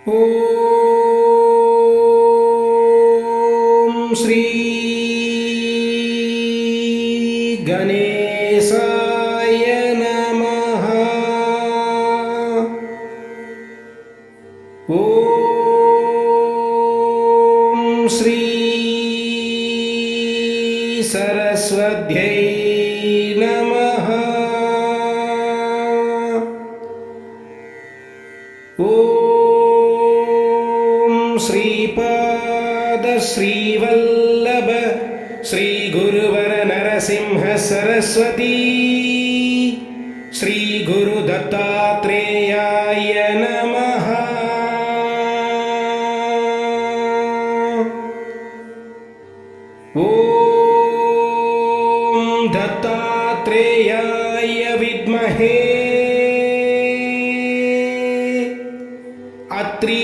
ஓம் ஸ்ரீ கணேசாய நமஹ. ஓம் ஸ்ரீ சரஸ்வத்யை நமஹ. श्रीपाद श्रीवल्लभ श्री गुरुवर नरसिंह सरस्वती श्री गुरु दत्तात्रेयाय नमः. ओम दत्तात्रेयाय विद्महे अत्रि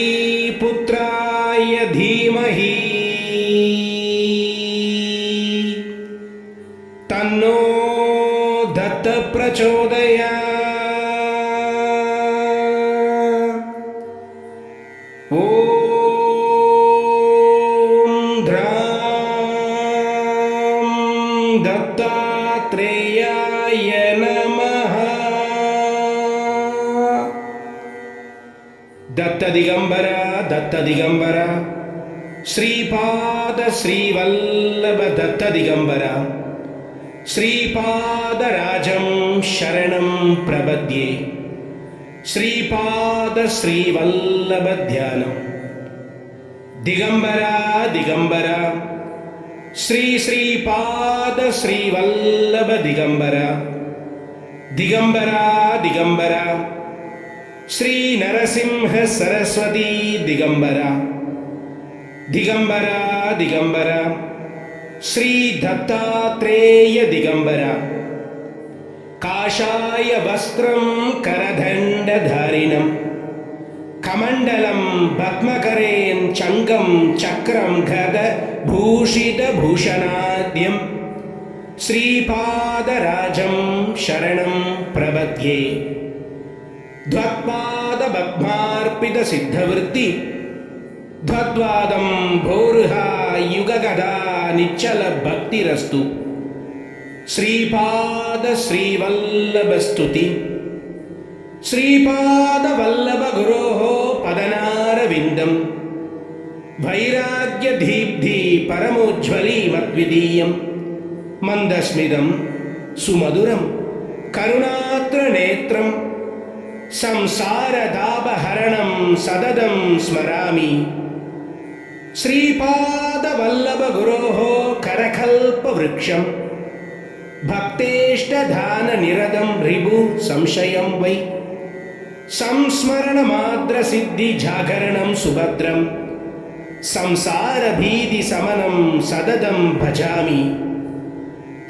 पुत्राय धीमहि तन्नो दत्त प्रचोदयात्. ओम द्रां दत्तात्रेयाय नमः. दत्त दिगंबरा दत्त दिगंबरा श्रीपाद श्रीवल्लभ दत्त दिगंबरा श्रीपादराजं शरणं प्रपद्ये. श्रीपाद श्रीवल्लभ ध्यानं दिगंबरा दिगंबरा श्री श्रीपाद श्रीवल्लभ दिगंबरा दिगंबरा दिगंबरा श्री नरसिंह सरस्वती दिगंबरा दिगंबरा दिगंबरा श्री दत्तात्रेय दिगंबरा काषाय वस्त्रं करदण्डधारिणं कमण्डलं पद्मकरेन् चङ्गं चक्रं गद भूषितभूषणाद्यं श्रीपादराजं शरणं प्रपद्ये. ध्वत्पाद पद्मार्पित सिद्धवृत्ति ध्वद्वादं भोरुहा युगगदा निच्चल भक्तिरस्तु. श्रीपाद श्रीवल्लभ स्तुति श्रीपाद वल्लभ गुरोः पदनारविन्दं वैराग्य दीप्ति परमोज्ज्वली मद्विदीयं मन्दस्मितं सुमधुरं करुणात्र नेत्रं संसारदापहरणं सततं स्मरामि. श्रीपादवल्लभ गुरोः करकल्पवृक्षं भक्तेष्टदाननिरतं रिभु संशयं वै संस्मरणमात्रसिद्धिजागरणं सुभद्रं संसारभीतिशमनं सततं भजामि.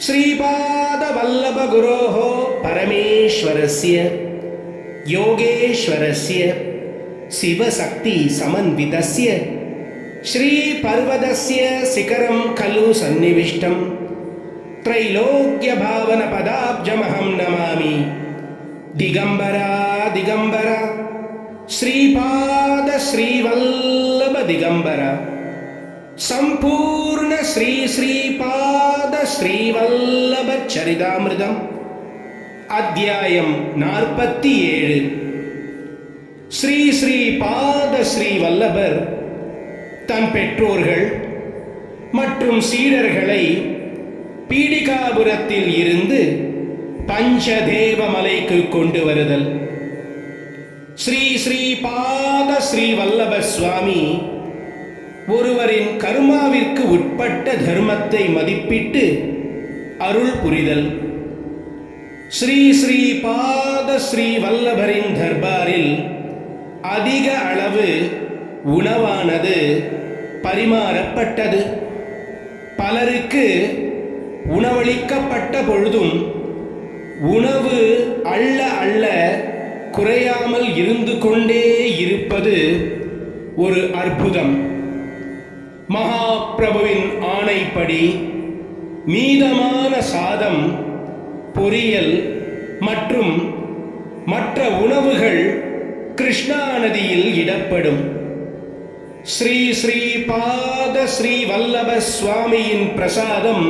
श्रीपादवल्लभ गुरोः परमेश्वरस्य योगेश्वरस्य शिवशक्ति समन्वितस्य श्रीपर्वतस्य शिखरं खलु सन्निविष्टं त्रैलोक्यभावनपदाब्जमहं नमामि. दिगंबरा दिगंबरा श्रीपाद श्रीवल्लभ दिगंबरा संपूर्ण श्री श्रीपाद श्रीवल्लभ चरितामृतम् अध्यायं 47. ஸ்ரீ ஸ்ரீபாத ஸ்ரீவல்லபர் தன் பெற்றோர்கள் மற்றும் சீடர்களை பீடிகாபுரத்தில் இருந்து பஞ்சதேவ மலைக்கு கொண்டு வருதல். ஸ்ரீ ஸ்ரீபாத ஸ்ரீவல்லப சுவாமி ஒருவரின் கர்மாவிற்கு உட்பட்ட தர்மத்தை மதிப்பிட்டு அருள் புரிதல். ஸ்ரீ ஸ்ரீபாத ஸ்ரீவல்லபரின் தர்பாரில் அதிக அளவு உணவானது பரிமாறப்பட்டது. பலருக்கு உணவளிக்கப்பட்ட பொழுதும் உணவு அள்ள அள்ள குறையாமல் இருந்து கொண்டே இருப்பது ஒரு அற்புதம். மகாபிரபுவின் ஆணைப்படி மீதமான சாதம், பொரியல் மற்றும் மற்ற உணவுகள் கிருஷ்ணா நதியில் இடப்படும். ஸ்ரீ ஸ்ரீ பாத ஸ்ரீ வல்லப சுவாமியின் பிரசாதம்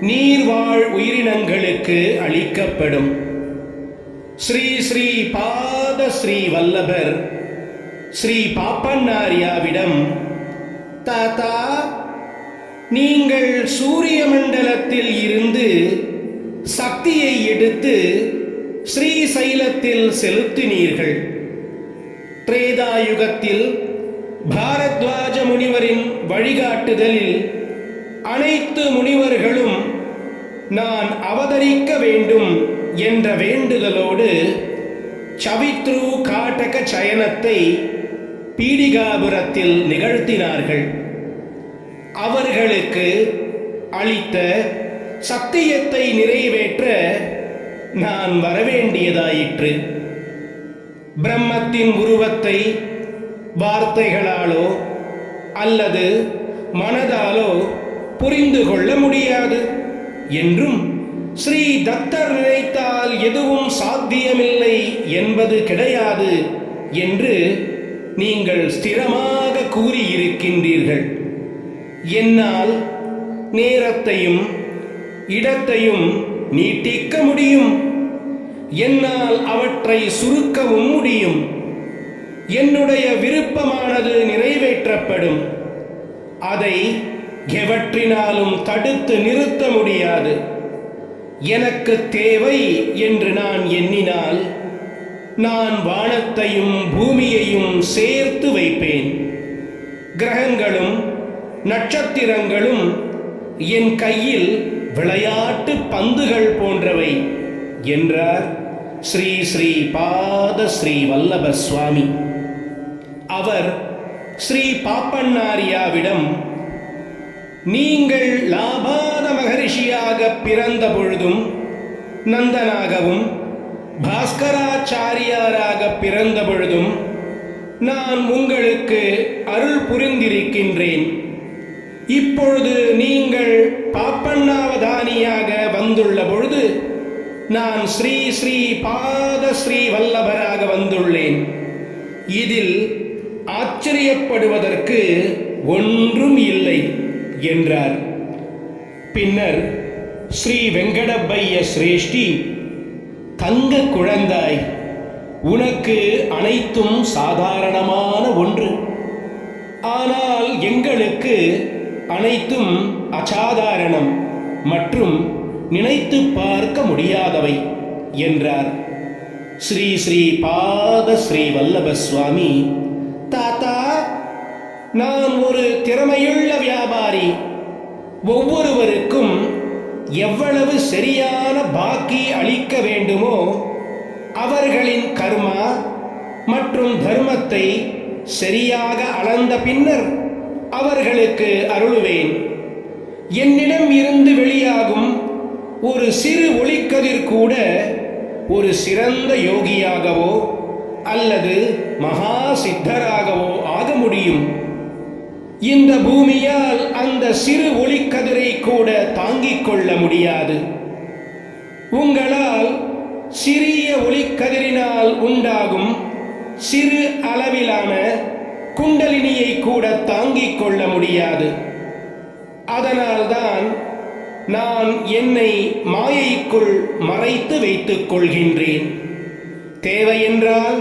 நீர்வாழ் உயிரினங்களுக்கு அளிக்கப்படும். ஸ்ரீ ஸ்ரீ பாத ஸ்ரீ வல்லபர் ஸ்ரீ பாப்பண்ணாரியாவிடம், தாத்தா, நீங்கள் சூரிய மண்டலத்தில் இருந்து சக்தியை எடுத்து ஸ்ரீசைலத்தில் செலுத்தினீர்கள். திரேதாயுகத்தில் பாரத்வாஜ முனிவரின் வழிகாட்டுதலில் அனைத்து முனிவர்களும் நான் அவதரிக்க வேண்டும் என்ற வேண்டுதலோடு சவித்ரு காட்டக சயனத்தை பீடிகாபுரத்தில் நிகழ்த்தினார்கள். அவர்களுக்கு அளித்த சத்தியத்தை நிறைவேற்ற நான் வரவேண்டியதாயிற்று. பிரம்மத்தின் உருவத்தை வார்த்தைகளாலோ அல்லது மனதாலோ புரிந்து கொள்ள முடியாது என்றும், ஸ்ரீ தத்தர் நினைத்தால் எதுவும் சாத்தியமில்லை என்பது கிடையாது என்று நீங்கள் ஸ்திரமாக கூறியிருக்கின்றீர்கள். என்னால் நேரத்தையும் இடத்தையும் நீட்டிக்க முடியும். என்னால் அவற்றை சுருக்கவும் முடியும். என்னுடைய விருப்பமானது நிறைவேற்றப்படும். அதை எவற்றினாலும் தடுத்து நிறுத்த முடியாது. எனக்கு தேவை என்று நான் எண்ணினால் நான் வானத்தையும் பூமியையும் சேர்த்து வைப்பேன். கிரகங்களும் நட்சத்திரங்களும் என் கையில் விளையாட்டு பந்துகள் போன்றவை என்றார் ஸ்ரீ ஸ்ரீ பாத ஸ்ரீ வல்லப சுவாமி. அவர் ஸ்ரீ பாப்பண்ணாரியாவிடம், நீங்கள் லாபாத மகரிஷியாக பிறந்த பொழுதும் நந்தனாகவும் பாஸ்கராச்சாரியாராக பிறந்த பொழுதும் நான் உங்களுக்கு அருள் புரிந்திருக்கின்றேன். இப்பொழுது நீங்கள் பாப்பண்ணாவதானியாக வந்துள்ள பொழுது நான் ஸ்ரீ ஸ்ரீ பாத ஸ்ரீ வல்லபராக வந்துள்ளேன். இதில் ஆச்சரியப்படுவதற்கு ஒன்றும் இல்லை என்றார். பின்னர் ஸ்ரீ வெங்கடப்பைய சிரேஷ்டி, தங்க குழந்தாய், உனக்கு அனைத்தும் சாதாரணமான ஒன்று. ஆனால் எங்களுக்கு அனைத்தும் அசாதாரணம் மற்றும் நினைத்து பார்க்க முடியாதவை என்றார். ஸ்ரீ ஸ்ரீ பாத ஸ்ரீ வல்லப சுவாமி, தாத்தா, நான் ஒரு திறமையுள்ள வியாபாரி. ஒவ்வொருவருக்கும் எவ்வளவு சரியான பாக்கி அளிக்க வேண்டுமோ அவர்களின் கர்மா மற்றும் தர்மத்தை சரியாக அளந்த பின்னர் அவர்களுக்கு அருளுவேன். என்னிடம் இருந்து வெளியாகும் ஒரு சிறு ஒளிக்கதிர் கூட ஒரு சிறந்த யோகியாகவோ அல்லது மகா சித்தராகவோ ஆக முடியும். இந்த பூமியால் அந்த சிறு ஒளிக்கதிரை கூட தாங்கிக் கொள்ள முடியாது. உங்களால் சிறிய ஒளிக்கதிரினால் உண்டாகும் சிறு அளவிலான குண்டலினியை கூட தாங்கிக் கொள்ள முடியாது. அதனால்தான் நான் என்னை மாயைக்குள் மறைத்து வைத்துக் கொள்கின்றேன். தேவையென்றால்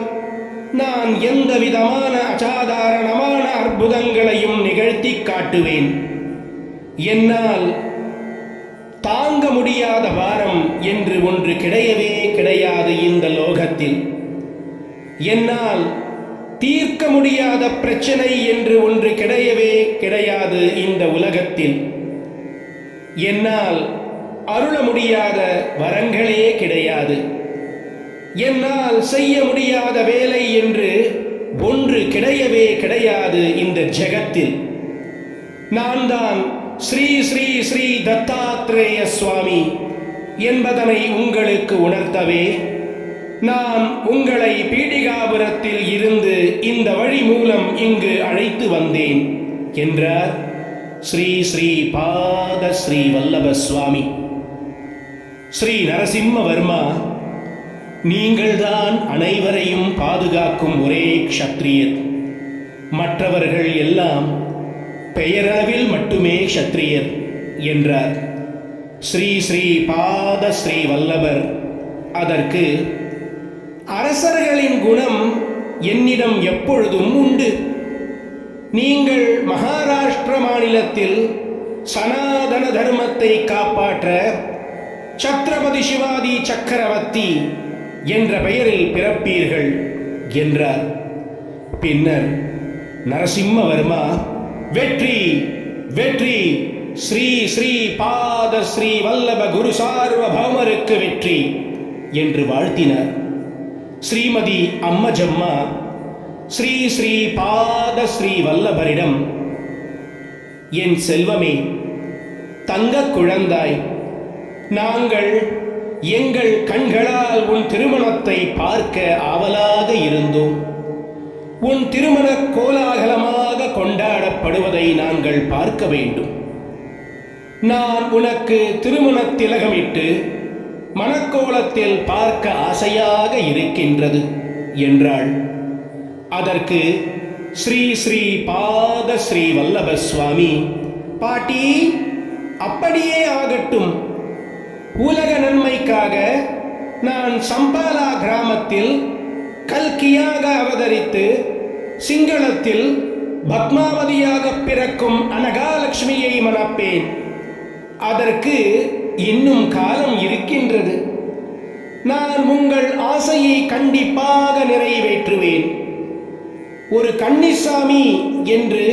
நான் எந்த விதமான அசாதாரணமான அற்புதங்களையும் நிகழ்த்தி காட்டுவேன். என்னால் தாங்க முடியாத பாரம் என்று ஒன்று கிடையவே கிடையாது இந்த லோகத்தில். என்னால் தீர்க்க முடியாத பிரச்சனை என்று ஒன்று கிடையவே கிடையாது இந்த உலகத்தில். என்னால் அருள முடியாத வரங்களே கிடையாது. என்னால் செய்ய முடியாத வேலை என்று ஒன்று கிடையவே கிடையாது இந்த ஜெகத்தில். நான் தான் ஸ்ரீ ஸ்ரீ ஸ்ரீ தத்தாத்ரேய சுவாமி என்பதனை உங்களுக்கு உணர்த்தவே நான் உங்களை பீடிகாபுரத்தில் இருந்து இந்த வழி மூலம் இங்கு அழைத்து வந்தேன் என்றார் ஸ்ரீ ஸ்ரீ பாத ஸ்ரீ வல்லப சுவாமி. ஸ்ரீ நரசிம்மவர்மா நீங்கள்தான் அனைவரையும் பாதுகாக்கும் ஒரே க்ஷத்ரியர். மற்றவர்கள் எல்லாம் பெயரளவில் மட்டுமே க்ஷத்ரியர் என்றார். ஸ்ரீ ஸ்ரீ பாத ஸ்ரீ வல்லபர் அதற்கு, அரசர்களின் குணம் என்னிடம் எப்பொழுதும் உண்டு. நீங்கள் மகாராஷ்டிர மாநிலத்தில் சனாதன தர்மத்தை காப்பாற்ற சத்ரபதி சிவாஜி சக்கரவர்த்தி என்ற பெயரில் பிறப்பீர்கள் என்றார். பின்னர் நரசிம்மவர்மா, வெற்றி வெற்றி, ஸ்ரீ ஸ்ரீ பாத ஸ்ரீ வல்லப குரு சார்வபௌமருக்கு வெற்றி என்று வாழ்த்தினார். ஸ்ரீமதி அம்மஜம்மா ஸ்ரீ ஸ்ரீ பாத ஸ்ரீ வல்லபரிடம், என் செல்வமே, தங்க குழந்தாய், நாங்கள் எங்கள் கண்களால் உன் திருமணத்தை பார்க்க ஆவலாக இருந்தோம். உன் திருமண கோலாகலமாக கொண்டாடப்படுவதை நாங்கள் பார்க்க வேண்டும். நான் உனக்கு திருமண திலகமிட்டு மணக்கோலத்தில் பார்க்க ஆசையாக இருக்கின்றது என்றாள். அதற்கு ஸ்ரீ ஸ்ரீ பாத ஸ்ரீ வல்லப சுவாமி, பாட்டி, அப்படியே ஆகட்டும். உலக நன்மைக்காக நான் சம்பாலா கிராமத்தில் கல்கியாக அவதரித்து சிங்களத்தில் பத்மாவதியாக பிறக்கும் அனகாலட்சுமியை மணப்பேன். அதற்கு இன்னும் காலம் இருக்கின்றது. நான் உங்கள் ஆசையை கண்டிப்பாக நிறைவேற்றுவேன். ஒரு கன்னிசாமி என்று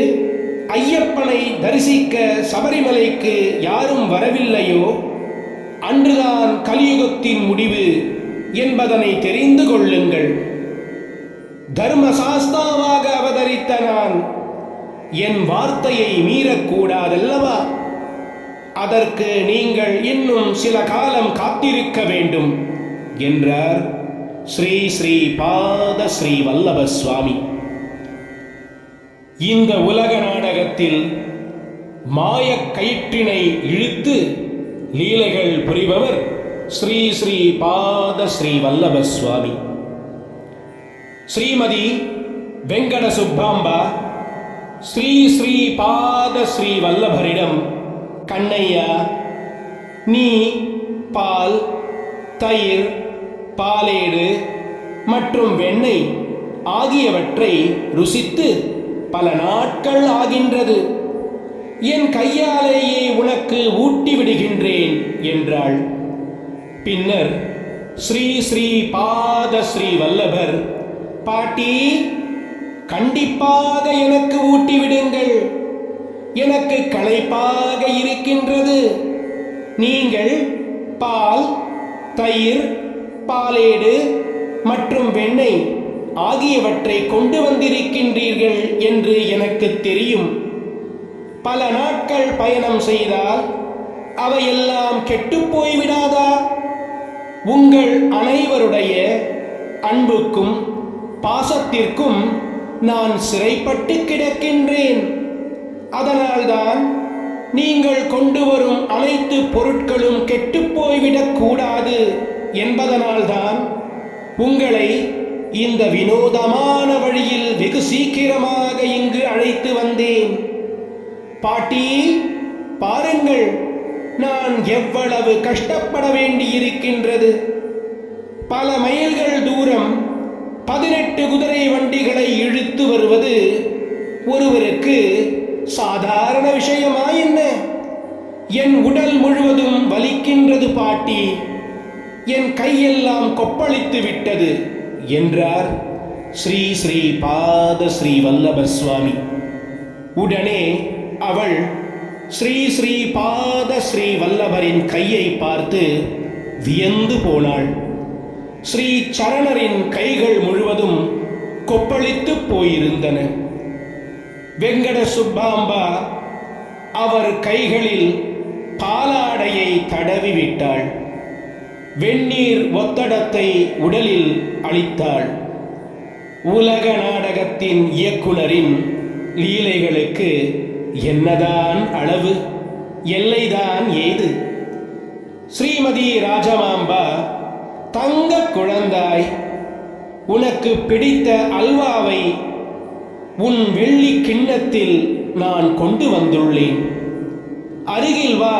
ஐயப்பனை தரிசிக்க சபரிமலைக்கு யாரும் வரவில்லையோ அன்றுதான் கலியுகத்தின் முடிவு என்பதனை தெரிந்து கொள்ளுங்கள். தர்மசாஸ்தாவாக அவதரித்த நான் என் வார்த்தையை மீறக்கூடாதல்லவா? அதற்கு நீங்கள் இன்னும் சில காலம் காத்திருக்க வேண்டும் என்றார் ஸ்ரீ ஸ்ரீ பாத ஸ்ரீ வல்லப சுவாமி. இந்த உலக நாடகத்தில் மாயக் கயிற்றினை இழுத்து லீலைகள் புரிபவர் ஸ்ரீ ஸ்ரீ பாத ஸ்ரீ வல்லப சுவாமி. ஸ்ரீமதி வெங்கட சுப்பாம்பா ஸ்ரீ ஸ்ரீ பாத ஸ்ரீ வல்லபரிடம், கண்ணையா, நீ பால், தயிர், பாலேடு மற்றும் வெண்ணெய் ஆகியவற்றை ருசித்து பல நாட்கள் ஆகின்றது. என் கையாலேயே உனக்கு ஊட்டி விடுகின்றேன் என்றாள். பின்னர் ஸ்ரீ ஸ்ரீ பாத ஸ்ரீ வல்லபர், பாட்டி, கண்டிப்பாக எனக்கு ஊட்டி விடுங்கள். எனக்கு களைப்பாக இருக்கின்றது. நீங்கள் பால், தயிர், பாலேடு மற்றும் வெண்ணெய் ஆகியவற்றை கொண்டு வந்திருக்கின்றீர்கள் என்று எனக்கு தெரியும். பல நாட்கள் பயணம் செய்தால் அவையெல்லாம் கெட்டுப்போய் விடாதா? உங்கள் அனைவருடைய அன்புக்கும் பாசத்திற்கும் நான் சிறைப்பட்டு கிடக்கின்றேன். அதனால்தான் நீங்கள் கொண்டு வரும் அனைத்து பொருட்களும் கெட்டுப்போய்விடக் கூடாது என்பதனால்தான் உங்களை இந்த வினோதமான வழியில் வெகு சீக்கிரமாக இங்கு அழைத்து வந்தேன். பாட்டி, பாருங்கள், நான் எவ்வளவு கஷ்டப்பட வேண்டியிருக்கின்றது. பல மைல்கள் தூரம் 18 குதிரை வண்டிகளை இழுத்து வருவது ஒருவருக்கு சாதாரண விஷயமா என்ன? என் உடல் முழுவதும் வலிக்கின்றது பாட்டி. என் கையெல்லாம் கொப்பளித்து விட்டது என்றார் ஸ்ரீ ஸ்ரீ பாத ஸ்ரீ வல்லப சுவாமி. உடனே அவள் ஸ்ரீ ஸ்ரீ பாத ஸ்ரீ வல்லபரின் கையை பார்த்து வியந்து போனாள். ஸ்ரீ சரணரின் கைகள் முழுவதும் கொப்பளித்து போயிருந்தன. வெங்கட சுப்பாம்பா அவர் கைகளில் பாலாடையை தடவி விட்டாள். வெந்நீர் ஒத்தடத்தை உடலில் அளித்தாள். உலக நாடகத்தின் இயக்குனரின் லீலைகளுக்கு என்னதான் அளவு, எல்லைதான் ஏது? ஸ்ரீமதி ராஜமாம்பா தங்க குழந்தாய், உனக்கு பிடித்த அல்வாவை உன் வெள்ளி கிண்ணத்தில் நான் கொண்டு வந்துள்ளேன். அருகில் வா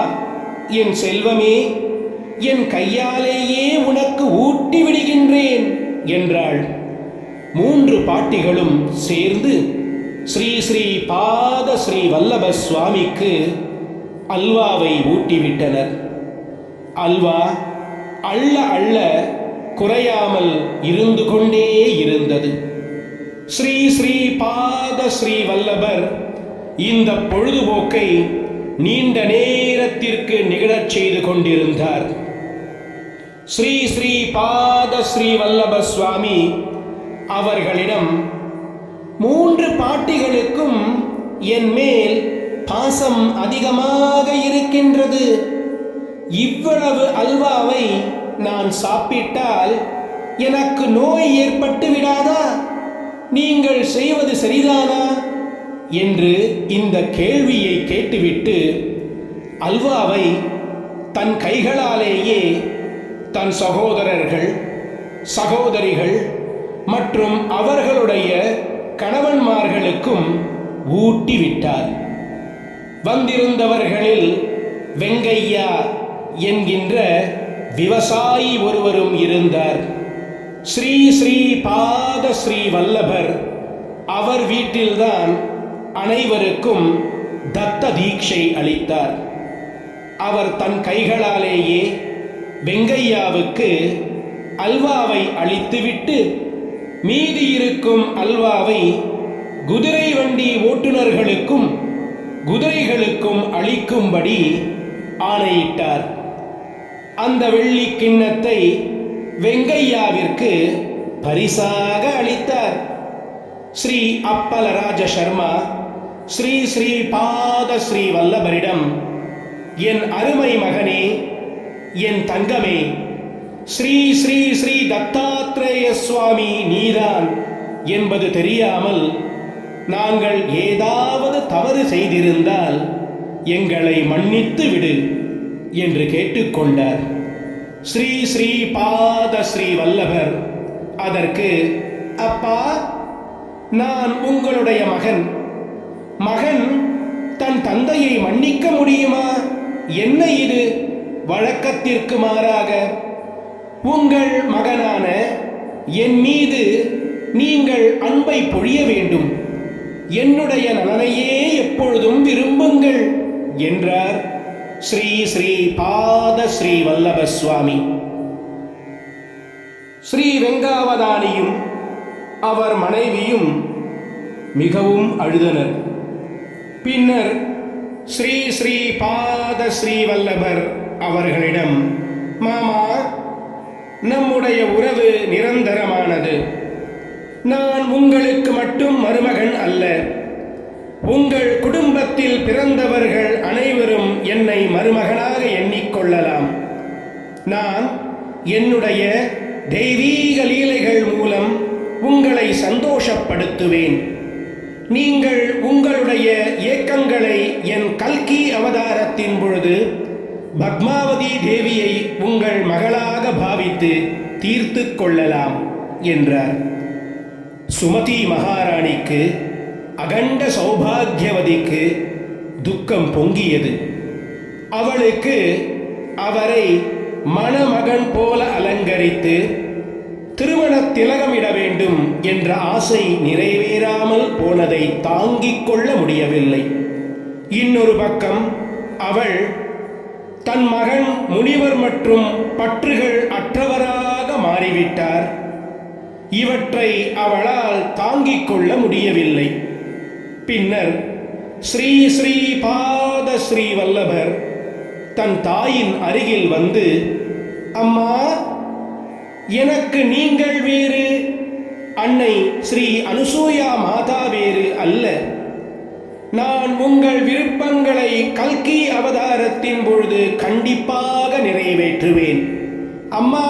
என் செல்வமே, என் கையாலேயே உனக்கு ஊட்டி விடுகின்றேன் என்றாள். 3 பாட்டிகளும் சேர்ந்து ஸ்ரீ ஸ்ரீ பாத ஸ்ரீ வல்லப சுவாமிக்கு அல்வாவை ஊட்டிவிட்டனர். அல்வா அள்ள அள்ள குறையாமல் இருந்து கொண்டே இருந்தது. ஸ்ரீ ஸ்ரீ பாத ஸ்ரீ வல்லபர் இந்த பொழுதுபோக்கை நீண்ட நேரத்திற்கு நிகழச் செய்து கொண்டிருந்தார். ஸ்ரீ ஸ்ரீ பாத ஸ்ரீ வல்லப சுவாமி அவர்களிடம், 3 பாட்டிகளுக்கும் என் மேல் பாசம் அதிகமாக இருக்கின்றது. இவ்வளவு அல்வாவை நான் சாப்பிட்டால் எனக்கு நோய் ஏற்பட்டு விடாதா? நீங்கள் செய்வது சரிதானா என்று இந்த கேள்வியை கேட்டுவிட்டு அல்வாவை தன் கைகளாலேயே தன் சகோதரர்கள், சகோதரிகள் மற்றும் அவர்களுடைய கணவன்மார்களுக்கும் ஊட்டிவிட்டார். வந்திருந்தவர்களில் வெங்கையா என்கின்ற விவசாயி ஒருவரும் இருந்தார். ஸ்ரீ ஸ்ரீ பாத ஸ்ரீ வல்லபர் அவர் வீட்டில்தான் அனைவருக்கும் தத்த தீட்சை அளித்தார். அவர் தன் கைகளாலேயே வெங்கையாவுக்கு அல்வாவை அளித்துவிட்டு மீதி இருக்கும் அல்வாவை குதிரை வண்டி ஓட்டுநர்களுக்கும் குதிரைகளுக்கும் அளிக்கும்படி ஆணையிட்டார். அந்த வெள்ளி கிண்ணத்தை வெங்கையாவிற்கு பரிசாக அளித்தார். ஸ்ரீ அப்பலராஜ சர்மா ஸ்ரீ ஸ்ரீ பாத ஸ்ரீ வல்லபரிடம், என் அருமை மகனே, என் தங்கமே, ஸ்ரீ ஸ்ரீ ஸ்ரீ தத்தாத்ரேய சுவாமி நீதான் என்பது தெரியாமல் நாங்கள் ஏதாவது தவறு செய்திருந்தால் எங்களை மன்னித்து விடு என்று கேட்டுக்கொண்டார். ஸ்ரீ ஸ்ரீ பாத ஸ்ரீ வல்லபர் அதற்கு, அப்பா, நான் உங்களுடைய மகன். மகன் தன் தந்தையை மன்னிக்க முடியுமா? என்ன இது வழக்கத்திற்கு மாறாக? உங்கள் மகனான என் மீது நீங்கள் அன்பை பொழிய வேண்டும். என்னுடைய நலனையே எப்பொழுதும் விரும்புங்கள் என்றார் ஸ்ரீ ஸ்ரீ பாத ஸ்ரீ வல்லப சுவாமி. ஸ்ரீ வெங்காவதானியும் அவர் மனைவியும் மிகவும் அழுதனர். பின்னர் ஸ்ரீ ஸ்ரீ பாத ஸ்ரீ வல்லபர் அவர்களிடம், மாமா, நம்முடைய உறவு நிரந்தரமானது. நான் உங்களுக்கு மட்டும் மருமகன் அல்ல. உங்கள் குடும்பத்தில் பிறந்தவர்கள் அனைவரும் என்னை மருமகனாக எண்ணிக்கொள்ளலாம். நான் என்னுடைய தெய்வீக லீலைகள் மூலம் உங்களை சந்தோஷப்படுத்துவேன். நீங்கள் உங்களுடைய ஏக்கங்களை என் கல்கி அவதாரத்தின் பொழுது பத்மாவதி தேவியை உங்கள் மகளாக பாவித்து தீர்த்து கொள்ளலாம் என்றார். சுமதி மகாராணிக்கு, அகண்ட சௌபாகியவதிக்கு துக்கம் பொங்கியது. அவளுக்கு அவரை மணமகன் போல அலங்கரித்து திருமண திலகமிட வேண்டும் என்ற ஆசை நிறைவேறாமல் போனதை தாங்கிக் கொள்ள முடியவில்லை. இன்னொரு பக்கம் அவள் தன் மகன் முனிவர் மற்றும் பற்றுகள் அற்றவராக மாறிவிட்டார். இவற்றை அவளால் தாங்கிக் கொள்ள முடியவில்லை. பின்னர் ஸ்ரீ ஸ்ரீ பாத ஸ்ரீ வல்லபர் தன் தாயின் அருகில் வந்து, அம்மா, எனக்கு நீங்கள் வேறு, அன்னை ஸ்ரீ அனுசூயா மாதா வேறு அல்ல. நான் உங்கள் விருப்பங்களை கல்கி அவதாரத்தின் பொழுது கண்டிப்பாக நிறைவேற்றுவேன். அம்மா,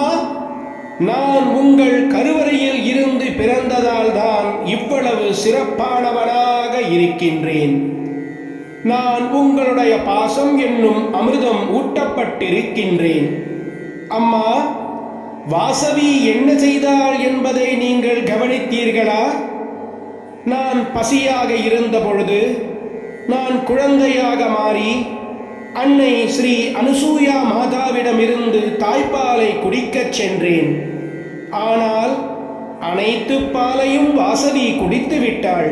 நான் உங்கள் கருவறையில் இருந்து பிறந்ததால் தான் இவ்வளவு சிறப்பானவனாக இருக்கின்றேன். நான் உங்களுடைய பாசம் என்னும் அமிர்தம் ஊட்டப்பட்டிருக்கின்றேன். அம்மா, வாசவி என்ன செய்தாள் என்பதை நீங்கள் கவனித்தீர்களா? நான் பசியாக இருந்த பொழுது நான் குழந்தையாக மாறி அன்னை ஸ்ரீ அனுசூயா மாதாவிடமிருந்து தாய்ப்பாலை குடிக்கச் சென்றேன். ஆனால் அனைத்து பாலையும் வாசவி குடித்து விட்டாள்.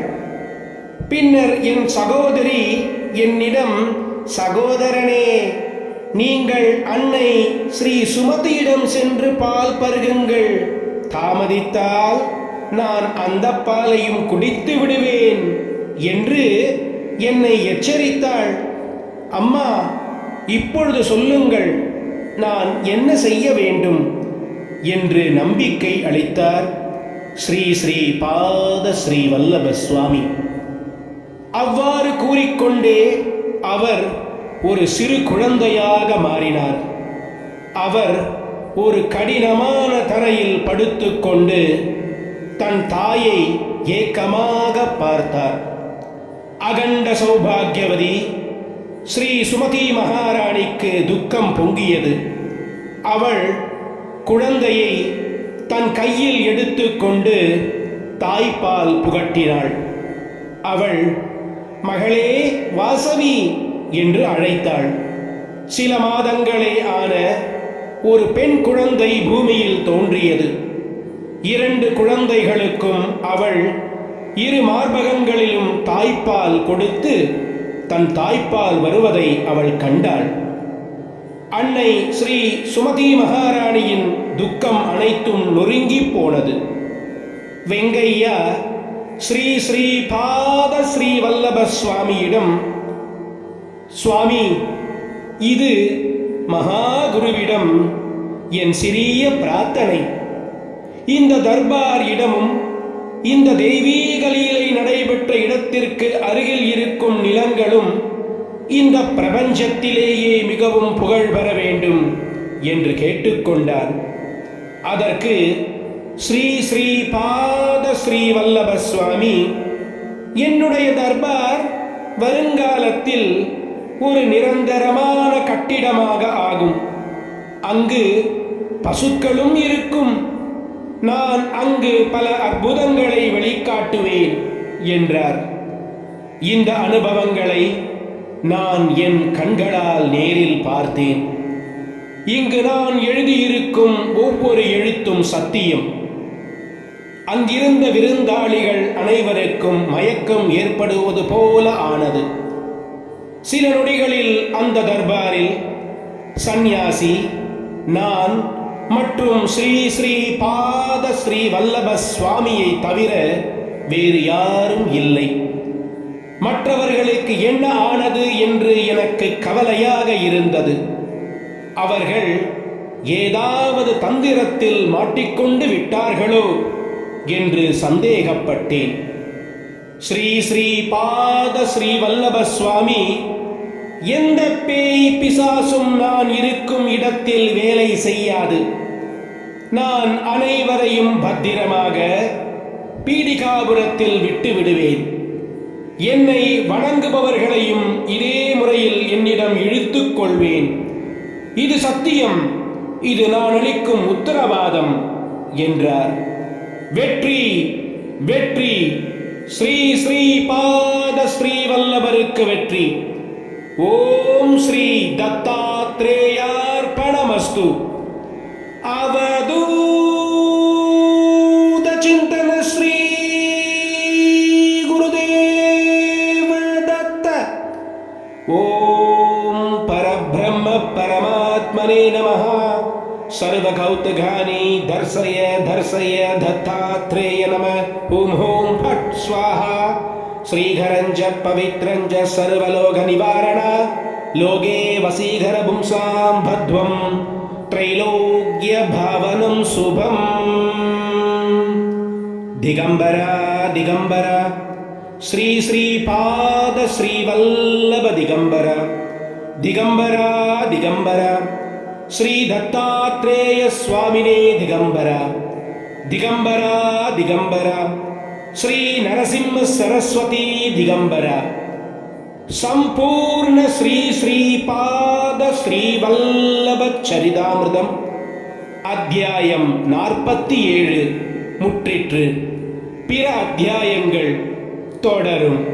பின்னர் என் சகோதரி என்னிடம், சகோதரனே, நீங்கள் அன்னை ஸ்ரீ சுமதியிடம் சென்று பால் பருகுங்கள், தாமதித்தால் நான் அந்த பாலையும் குடித்து விடுவேன் என்று என்னை எச்சரித்தாள். அம்மா, இப்பொழுது சொல்லுங்கள், நான் என்ன செய்ய வேண்டும் என்று நம்பிக்கை அளித்தார் ஸ்ரீ ஸ்ரீ பாத ஸ்ரீ வல்லப சுவாமி. அவ்வாறு கூறிக்கொண்டே அவர் ஒரு சிறு குழந்தையாக மாறினார். அவர் ஒரு கடினமான தரையில் படுத்துக்கொண்டு தன் தாயை ஏக்கமாக பார்த்தார். அகண்ட சௌபாகியவதி ஸ்ரீ சுமதி மகாராணிக்கு துக்கம் பொங்கியது. அவள் குழந்தையை தன் கையில் எடுத்துக்கொண்டு தாய்ப்பால் புகட்டினாள். அவள், மகளே வாசவி என்று அழைத்தாள். சில மாதங்களே ஆன ஒரு பெண் குழந்தை பூமியில் தோன்றியது. 2 குழந்தைகளுக்கும் அவள் இரு மார்பகங்களிலும் தாய்ப்பால் கொடுத்து தன் தாய்ப்பால் வருவதை அவள் கண்டாள். அன்னை ஸ்ரீ சுமதி மகாராணியின் துக்கம் அனைத்தும் நொறுங்கி போனது. வெங்கையா ஸ்ரீ ஸ்ரீ பாத ஸ்ரீ வல்லப சுவாமியிடம், சுவாமி, இது மகாகுருவிடம் என் சிறிய பிரார்த்தனை. இந்த தர்பார் இடமும் இந்த தெய்வீக லீலை நடைபெற்ற இடத்திற்கு அருகில் இருக்கும் நிலங்களும் இந்த பிரபஞ்சத்திலேயே மிகவும் புகழ் பெற வேண்டும் என்று கேட்டுக்கொண்டார். அதற்கு ஸ்ரீ ஸ்ரீ பாத ஸ்ரீ வல்லப சுவாமி, என்னுடைய தர்பார் வருங்காலத்தில் ஒரு நிரந்தரமான கட்டிடமாக ஆகும். அங்கு பசுக்களும் இருக்கும். நான் அங்கு பல அற்புதங்களை வெளிக்காட்டுவேன் என்றார். இந்த அனுபவங்களை நான் என் கண்களால் நேரில் பார்த்தேன். இங்கு நான் எழுதியிருக்கும் ஒவ்வொரு எழுத்தும் சத்தியம். அங்கிருந்த விருந்தாளிகள் அனைவருக்கும் மயக்கம் ஏற்படுவது போல ஆனது. சில நொடிகளில் அந்த தர்பாரில் சந்நியாசி, நான் மற்றும் ஸ்ரீ ஸ்ரீ பாத ஸ்ரீ வல்லப சுவாமியை தவிர வேறு யாரும் இல்லை. மற்றவர்களுக்கு என்ன ஆனது என்று எனக்கு கவலையாக இருந்தது. அவர்கள் ஏதாவது தந்திரத்தில் மாட்டிக்கொண்டு விட்டார்களோ என்று சந்தேகப்பட்டேன். ஸ்ரீ ஸ்ரீ பாத ஸ்ரீ வல்லப சுவாமி, எந்த பேய் பிசாசும் நான் இருக்கும் இடத்தில் வேலை செய்யாது. நான் அனைவரையும் பத்திரமாக பீடிகாபுரத்தில் விட்டு விடுவேன். என்னை வணங்குபவர்களையும் இதே முறையில் என்னிடம் இழுத்துக் கொள்வேன். இது சத்தியம், இது நான் அளிக்கும் உத்தரவாதம் என்றார். வெற்றி வெற்றி, ஸ்ரீ ஸ்ரீ பாத ஸ்ரீ வல்லபருக்கு வெற்றி. ஓம் ஸ்ரீ தத்தாத்ரேயார்ப்பணமஸ்து. அவதூத சிந்தன ஸ்ரீ குருதேவ தத்த. ஓம் பரபிரம்ம பரமாத்மனே நமः. सर्वकौतुकानि दर्शय दर्शय दत्तात्रेय नमः. ओम होम फट स्वाहा. श्रीधरञ्च पवित्रञ्च सर्वलोकनिवारण. लोके वसीधर पुंसां भद्वं त्रैलोक्यभावनं शुभम्. दिगंबरा दिगंबरा श्री श्री पाद श्री वल्लभ दिगंबरा. दिगंबरा दिगंबरा श्री दत्तात्रेय स्वामिने दिगंबरा. दिगंबरा दिगंबरा श्री नरसिंह सरस्वती दिगंबरा. संपूर्ण श्री श्री पाद श्री वल्लभ चरितामृतम அத்தியாயம் 47 முற்றிற்று. பிற அத்தியாயங்கள் தொடரும்.